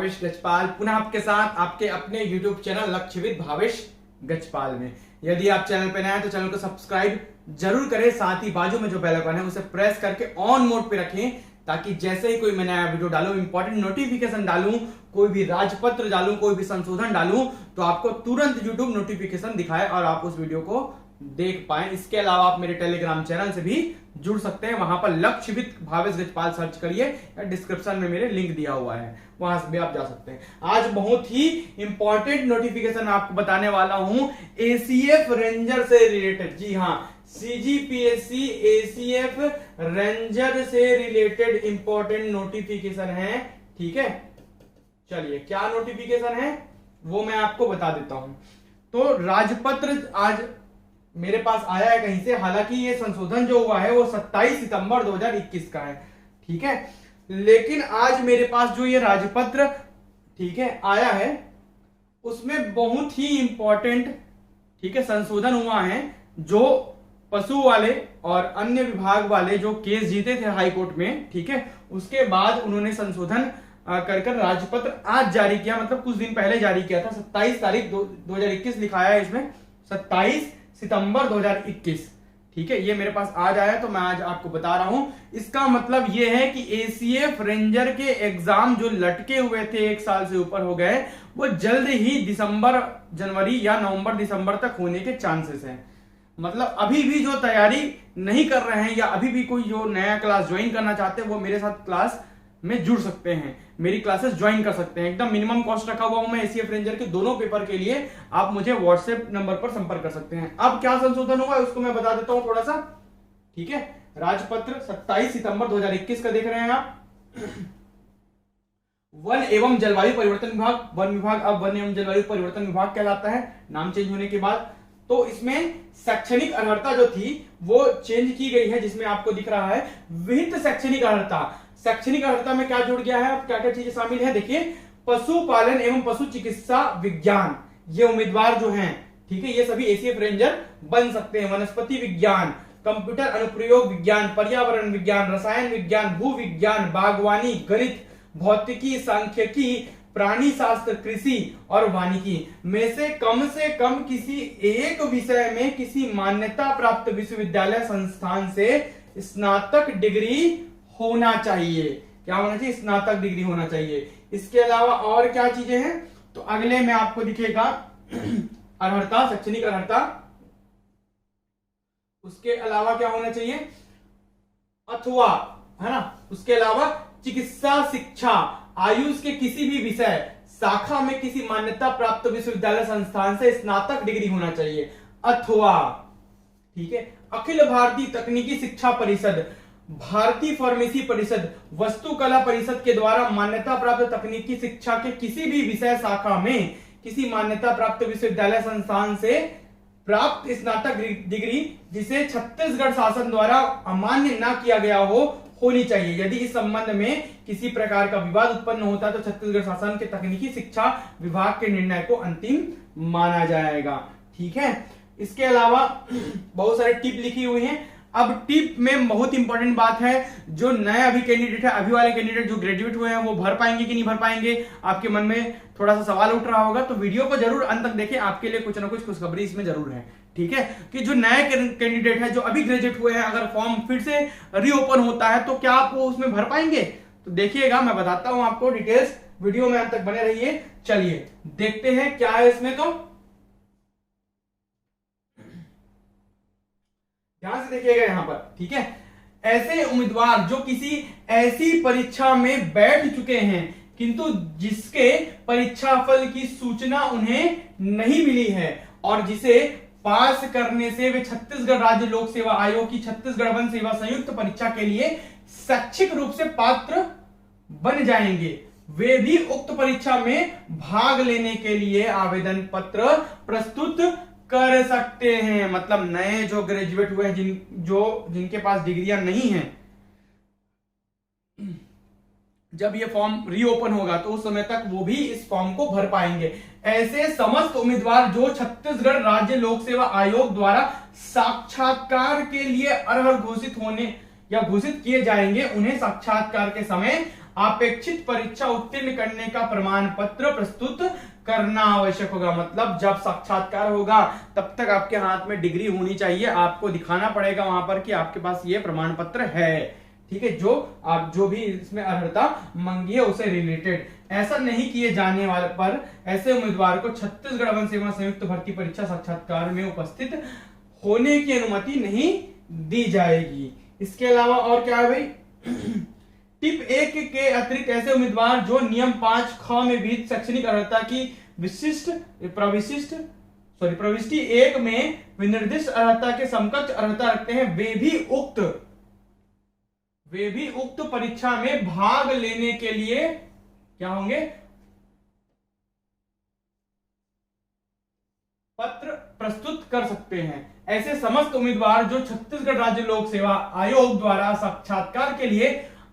भावेश गजपाल पुनः आपके साथ आपके अपने YouTube चैनल लक्ष्यविद भावेश गजपाल में। यदि आप चैनल पर नए हैं तो चैनल को सब्सक्राइब जरूर करें, साथ ही बाजू में जो बेल आइकन है उसे प्रेस करके ऑन मोड पे रखें ताकि जैसे ही कोई मैं नया वीडियो डालूं, इंपॉर्टेंट नोटिफिकेशन डालूं, कोई भी राजपत्र डालूं, कोई भी संशोधन डालूं तो आपको तुरंत YouTube नोटिफिकेशन दिखाए और आप उस वीडियो को देख पाए। इसके अलावा आप मेरे टेलीग्राम चैनल से भी जुड़ सकते हैं, वहां पर लक्ष्यविद भावेश गजपाल सर्च करिए या डिस्क्रिप्शन में मेरे लिंक दिया हुआ है, वहां से भी आप जा सकते हैं। आज बहुत ही इंपॉर्टेंट नोटिफिकेशन आपको बताने वाला हूं एसीएफ रेंजर से रिलेटेड। जी हां, सीजीपीएससी एसीएफ रेंजर से रिलेटेड इंपॉर्टेंट नोटिफिकेशन है। ठीक है, चलिए क्या नोटिफिकेशन है वो मैं आपको बता देता हूं। तो राजपत्र आज मेरे पास आया है कहीं से, हालांकि ये संशोधन जो हुआ है वो 27 सितंबर 2021 का है। ठीक है, लेकिन आज मेरे पास जो ये राजपत्र ठीक है आया है उसमें बहुत ही इंपॉर्टेंट ठीक है संशोधन हुआ है। जो पशु वाले और अन्य विभाग वाले जो केस जीते थे हाई कोर्ट में, ठीक है, उसके बाद उन्होंने संशोधन कर राजपत्र आज जारी किया, मतलब कुछ दिन पहले जारी किया था। 27 तारीख 2021 लिखाया है इसमें, 27 सितंबर 2021। ठीक है, ये मेरे पास आज आया तो मैं आज आपको बता रहा हूं। इसका मतलब ये है कि एसीएफ रेंजर के एग्जाम जो लटके हुए थे 1 साल से ऊपर हो गए, वो जल्द ही दिसंबर जनवरी या नवंबर दिसंबर तक होने के चांसेस हैं। मतलब अभी भी जो तैयारी नहीं कर रहे हैं या अभी भी कोई जो नया क्लास ज्वाइन करना चाहते हैं वो मेरे साथ क्लास में जुड़ सकते हैं, मेरी क्लासेस ज्वाइन कर सकते हैं। एकदम मिनिमम कॉस्ट रखा हुआ हूं मैं एसीएफ रेंजर के दोनों पेपर के लिए। आप मुझे व्हाट्सएप नंबर पर संपर्क कर सकते हैं। अब क्या संशोधन हुआ है उसको मैं बता देता हूं थोड़ा सा। ठीक है, राजपत्र 27 सितंबर 2021 का देख रहे हैं आप। वन एवं जलवायु परिवर्तन विभाग, वन विभाग अब वन एवं जलवायु परिवर्तन विभाग कहलाता है नाम चेंज होने के बाद। तो इसमें शैक्षणिक अर्हता जो थी वो चेंज की गई है, जिसमें आपको दिख रहा है विहित शैक्षणिक अर्हता। शैक्षणिक अर्हता में क्या जुड़ गया है, अब क्या क्या चीजें शामिल है देखिए। पशुपालन एवं पशु चिकित्सा विज्ञान, ये उम्मीदवार जो हैं ठीक है ये सभी एसीएफ रेंजर बन सकते हैं। वनस्पति विज्ञान, कंप्यूटर अनुप्रयोग विज्ञान, पर्यावरण विज्ञान, रसायन विज्ञान, भू विज्ञान, बागवानी, गणित, भौतिकी, सांख्यिकी, प्राणी शास्त्र, कृषि और वानिकी में से कम किसी एक विषय में किसी मान्यता प्राप्त विश्वविद्यालय संस्थान से स्नातक डिग्री होना चाहिए। क्या होना चाहिए? स्नातक डिग्री होना चाहिए। इसके अलावा और क्या चीजें हैं तो अगले में आपको दिखेगा अर्हता, शैक्षणिक अर्हता। उसके अलावा क्या होना चाहिए, अथवा, है ना, उसके अलावा चिकित्सा शिक्षा, आयुष के किसी भी विषय शाखा में किसी मान्यता प्राप्त विश्वविद्यालय संस्थान से स्नातक डिग्री होना चाहिए, अथवा। ठीक है, अखिल भारतीय तकनीकी शिक्षा परिषद, भारतीय फार्मेसी परिषद, वस्तुकला परिषद के द्वारा मान्यता प्राप्त तकनीकी शिक्षा के किसी भी विषय शाखा में किसी मान्यता प्राप्त विश्वविद्यालय संस्थान से प्राप्त स्नातक डिग्री जिसे छत्तीसगढ़ शासन द्वारा अमान्य न किया गया हो होनी चाहिए। यदि इस संबंध में किसी प्रकार का विवाद उत्पन्न होता है तो छत्तीसगढ़ शासन के तकनीकी शिक्षा विभाग के निर्णय को अंतिम माना जाएगा। ठीक है, इसके अलावा बहुत सारे टिप लिखी हुई हैं। अब टिप में बहुत इंपॉर्टेंट बात है, जो नए अभी कैंडिडेट है, अभी वाले कैंडिडेट जो ग्रेजुएट हुए हैं वो भर पाएंगे कि नहीं भर पाएंगे, आपके मन में थोड़ा सा सवाल उठ रहा होगा, तो वीडियो को जरूर अंत तक देखें, आपके लिए कुछ ना कुछ खुशखबरी इसमें जरूर है। ठीक है, कि जो नए कैंडिडेट है जो अभी ग्रेजुएट हुए हैं, अगर फॉर्म फिर से रीओपन होता है तो क्या आप वो उसमें भर पाएंगे? तो देखिएगा, मैं बताता हूं आपको डिटेल्स, वीडियो में अंत तक बने रहिए। चलिए देखते हैं क्या है इसमें। तो ध्यान से देखिएगा यहां पर। ठीक है, ऐसे उम्मीदवार जो किसी ऐसी परीक्षा में बैठ चुके हैं किंतु जिसके परीक्षा फल की सूचना उन्हें नहीं मिली है और जिसे पास करने से वे छत्तीसगढ़ राज्य लोक सेवा आयोग की छत्तीसगढ़ वन सेवा संयुक्त परीक्षा के लिए शैक्षिक रूप से पात्र बन जाएंगे, वे भी उक्त परीक्षा में भाग लेने के लिए आवेदन पत्र प्रस्तुत कर सकते हैं। मतलब नए जो ग्रेजुएट हुए हैं जिनके पास डिग्रियां नहीं हैं, जब ये फॉर्म रीओपन होगा तो उस समय तक वो भी इस फॉर्म को भर पाएंगे। ऐसे समस्त उम्मीदवार जो छत्तीसगढ़ राज्य लोक सेवा आयोग द्वारा साक्षात्कार के लिए अर्ह घोषित होने या घोषित किए जाएंगे, उन्हें साक्षात्कार के समय अपेक्षित परीक्षा उत्तीर्ण करने का प्रमाण पत्र प्रस्तुत करना आवश्यक होगा। मतलब जब साक्षात्कार होगा तब तक आपके हाथ में डिग्री होनी चाहिए, आपको दिखाना पड़ेगा वहां पर कि आपके पास ये प्रमाण पत्र है, ठीक है, जो आप जो भी इसमें अर्हता मांगी है उसे रिलेटेड। ऐसा नहीं किए जाने वाले पर ऐसे उम्मीदवार को छत्तीसगढ़ वन सेवा संयुक्त भर्ती परीक्षा साक्षात्कार में उपस्थित होने की अनुमति नहीं दी जाएगी। इसके अलावा और क्या है भाई, टिप 1 के अतिरिक्त ऐसे उम्मीदवार जो नियम 5(ख) में विहित शैक्षणिक अर्हता की प्रविष्टि 1 में विनिर्दिष्ट अर्हता के समकक्ष अर्हता रखते हैं, वे भी उक्त परीक्षा में भाग लेने के लिए क्या होंगे, पत्र प्रस्तुत कर सकते हैं। ऐसे समस्त उम्मीदवार जो छत्तीसगढ़ राज्य लोक सेवा आयोग द्वारा साक्षात्कार के लिए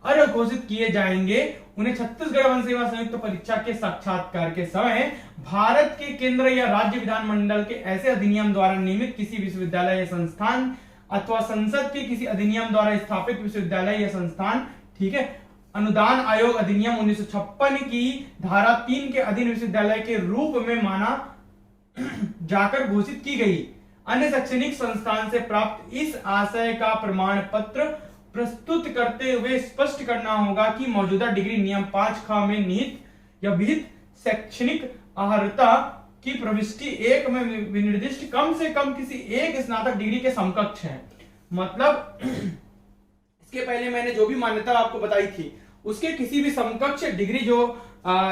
अर्ह घोषित किए जाएंगे, उन्हें छत्तीसगढ़ वन सेवा संयुक्त परीक्षा के साक्षात्कार के समय भारत के केंद्र या राज्य विधानमंडल के ऐसे अधिनियम द्वारा नियमित किसी विश्वविद्यालय या संस्थान अथवा संसद के किसी अधिनियम द्वारा स्थापित विश्वविद्यालय या संस्थान, ठीक है, अनुदान आयोग अधिनियम 1956 की धारा 3 के अधीन विश्वविद्यालय के रूप में माना जाकर घोषित की गई अन्य शैक्षणिक संस्थान से प्राप्त इस आशय का प्रमाण पत्र प्रस्तुत करते हुए स्पष्ट करना होगा कि मौजूदा डिग्री नियम 5(ख) में निहित या विहित शैक्षणिक अर्हता की प्रविष्टि 1 में विनिर्दिष्ट कम से कम किसी एक स्नातक डिग्री के समकक्ष है। मतलब इसके पहले मैंने जो भी मान्यता आपको बताई थी उसके किसी भी समकक्ष डिग्री जो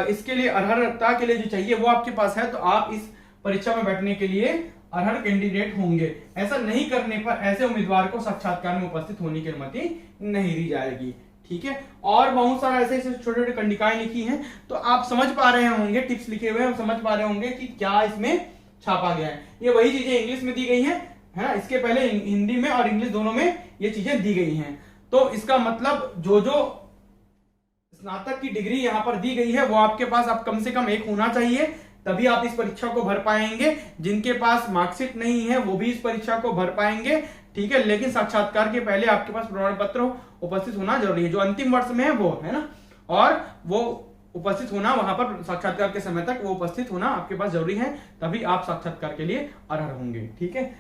इसके लिए अर्हता के लिए जो चाहिए वो आपके पास है, तो आप इस परीक्षा में बैठने के लिए अर्ह कैंडिडेट होंगे। ऐसा नहीं करने पर ऐसे उम्मीदवार को साक्षात्कार में उपस्थित होने की अनुमति नहीं दी जाएगी, ठीक है। और बहुत सारा ऐसे छोटे छोटे कंडिकाएं लिखी हैं, तो आप समझ पा रहे होंगे, टिप्स लिखे हुए हैं, समझ पा रहे होंगे कि क्या इसमें छापा गया है। ये वही चीजें इंग्लिश में दी गई हैं, है ना, इसके पहले हिंदी में और इंग्लिश दोनों में ये चीजें दी गई हैं। तो इसका मतलब जो स्नातक की डिग्री यहाँ पर दी गई है वो आपके पास अब कम से कम एक होना चाहिए, तभी आप इस परीक्षा को भर पाएंगे। जिनके पास मार्कशीट नहीं है वो भी इस परीक्षा को भर पाएंगे, ठीक है, लेकिन साक्षात्कार के पहले आपके पास प्रमाण पत्र उपस्थित होना जरूरी है। जो अंतिम वर्ष में है वो, है ना, और वो उपस्थित होना वहां पर साक्षात्कार के समय तक वो उपस्थित होना आपके पास जरूरी है, तभी आप साक्षात्कार के लिए अर्ह होंगे, ठीक है।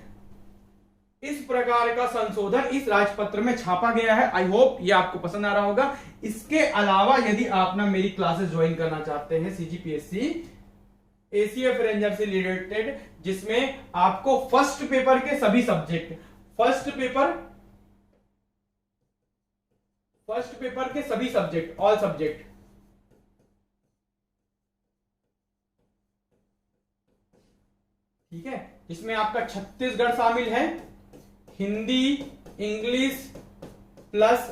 इस प्रकार का संशोधन इस राजपत्र में छापा गया है। आई होप ये आपको पसंद आ रहा होगा। इसके अलावा यदि आप ना मेरी क्लासेस ज्वाइन करना चाहते हैं सीजीपीएससी एसीएफ रेंजर से रिलेटेड, जिसमें आपको फर्स्ट पेपर के सभी सब्जेक्ट, फर्स्ट पेपर के सभी सब्जेक्ट, ऑल सब्जेक्ट, ठीक है, जिसमें आपका छत्तीसगढ़ शामिल है, Hindi English plus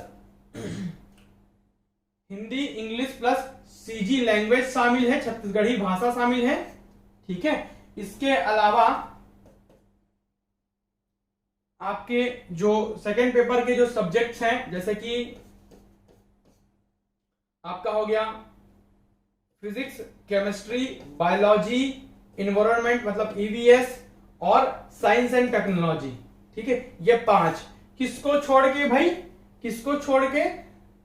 CG language शामिल है, छत्तीसगढ़ी भाषा शामिल है, ठीक है। इसके अलावा आपके जो सेकंड पेपर के जो सब्जेक्ट्स हैं, जैसे कि आपका हो गया फिजिक्स, केमिस्ट्री, बायोलॉजी, एनवायरनमेंट मतलब ईवीएस और साइंस एंड टेक्नोलॉजी, ठीक है, ये 5। किसको छोड़ के भाई, किसको छोड़ के,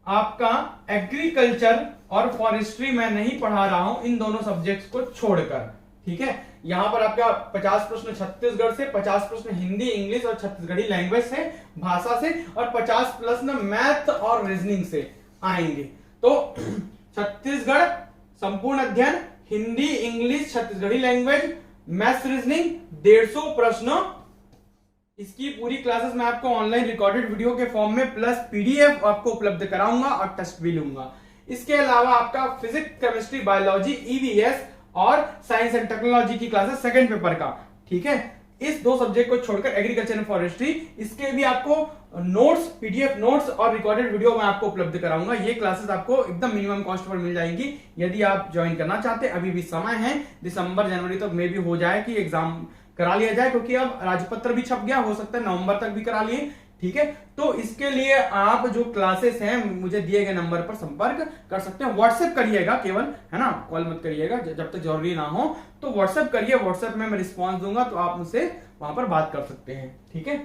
आपका एग्रीकल्चर और फॉरेस्ट्री मैं नहीं पढ़ा रहा हूं, इन दोनों सब्जेक्ट्स को छोड़कर, ठीक है। यहां पर आपका 50 प्रश्न छत्तीसगढ़ से, 50 प्रश्न हिंदी इंग्लिश और छत्तीसगढ़ी लैंग्वेज से, भाषा से, और 50 प्रश्न मैथ और रीजनिंग से आएंगे। तो छत्तीसगढ़ संपूर्ण अध्ययन, Hindi English Chhattisgarhi language, maths reasoning, 150 प्रश्न। इसकी पूरी क्लासेस मैं आपको ऑनलाइन रिकॉर्डेड वीडियो के फॉर्म में प्लस पीडीएफ आपको उपलब्ध कराऊंगा और टेस्ट भी लूंगा। इसके अलावा आपका फिजिक्स, केमिस्ट्री, बायोलॉजी, ईवीएस और साइंस एंड टेक्नोलॉजी की क्लासेस सेकंड पेपर का, ठीक है। इस 2 सब्जेक्ट को छोड़कर एग्रीकल्चर एंड फॉरेस्ट्री, इसके भी आपको नोट्स, पीडीएफ नोट्स और रिकॉर्डेड वीडियो मैं आपको उपलब्ध कराऊंगा। ये क्लासेस आपको एकदम मिनिमम कॉस्ट पर मिल जाएंगी यदि आप ज्वाइन करना चाहते हैं। अभी भी समय है, दिसंबर जनवरी तक मे भी हो जाए कि एग्जाम करा लिया जाए, क्योंकि अब राजपत्र भी छप गया, हो सकता है नवंबर तक भी करा लिए, ठीक है। तो इसके लिए आप जो क्लासेस हैं मुझे दिए गए नंबर पर संपर्क कर सकते हैं। व्हाट्सएप करिएगा केवल, है ना, कॉल मत करिएगा जब तक जरूरी ना हो, तो व्हाट्सएप करिए, व्हाट्सएप में मैं रिस्पॉन्स दूंगा, तो आप मुझसे वहां पर बात कर सकते हैं, ठीक है।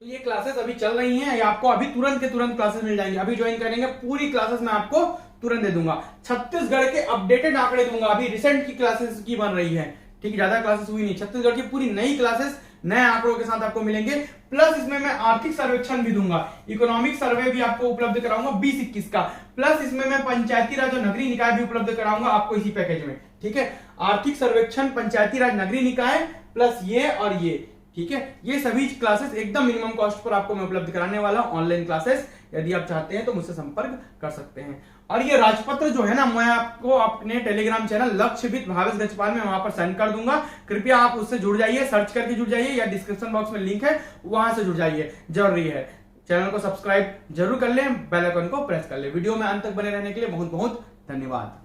तो ये क्लासेस अभी चल रही हैं, ये आपको अभी तुरंत के तुरंत क्लासेस मिल जाएंगे। अभी ज्वाइन करेंगे, पूरी क्लासेस मैं आपको तुरंत दे दूंगा। छत्तीसगढ़ के अपडेटेड आंकड़े दूंगा, अभी रिसेंट की क्लासेस की बन रही है, ठीक है, ज्यादा क्लासेस हुई नहीं। छत्तीसगढ़ की पूरी नई क्लासेस नए आंकड़ों के साथ आपको मिलेंगे। प्लस इसमें मैं आर्थिक सर्वेक्षण भी दूंगा, इकोनॉमिक सर्वे भी आपको उपलब्ध कराऊंगा 20-21 का। प्लस इसमें मैं पंचायती राज और नगरीय निकाय भी उपलब्ध कराऊंगा आपको इसी पैकेज में, ठीक है। आर्थिक सर्वेक्षण, पंचायती राज, नगरीय निकाय प्लस ये और ये, ठीक है। ये सभी क्लासेस एकदम मिनिमम कॉस्ट पर आपको मैं उपलब्ध कराने वाला हूं, ऑनलाइन क्लासेस। यदि आप चाहते हैं तो मुझसे संपर्क कर सकते हैं। और ये राजपत्र जो है ना, मैं आपको अपने टेलीग्राम चैनल लक्ष्यविद भावेश गजपाल में वहां पर सेंड कर दूंगा। कृपया आप उससे जुड़ जाइए, सर्च करके जुड़ जाइए, या डिस्क्रिप्शन बॉक्स में लिंक है वहां से जुड़ जाइए, जरूरी है। चैनल को सब्सक्राइब जरूर कर लें, बेल आइकन को प्रेस कर लें। वीडियो में अंत तक बने रहने के लिए बहुत बहुत धन्यवाद।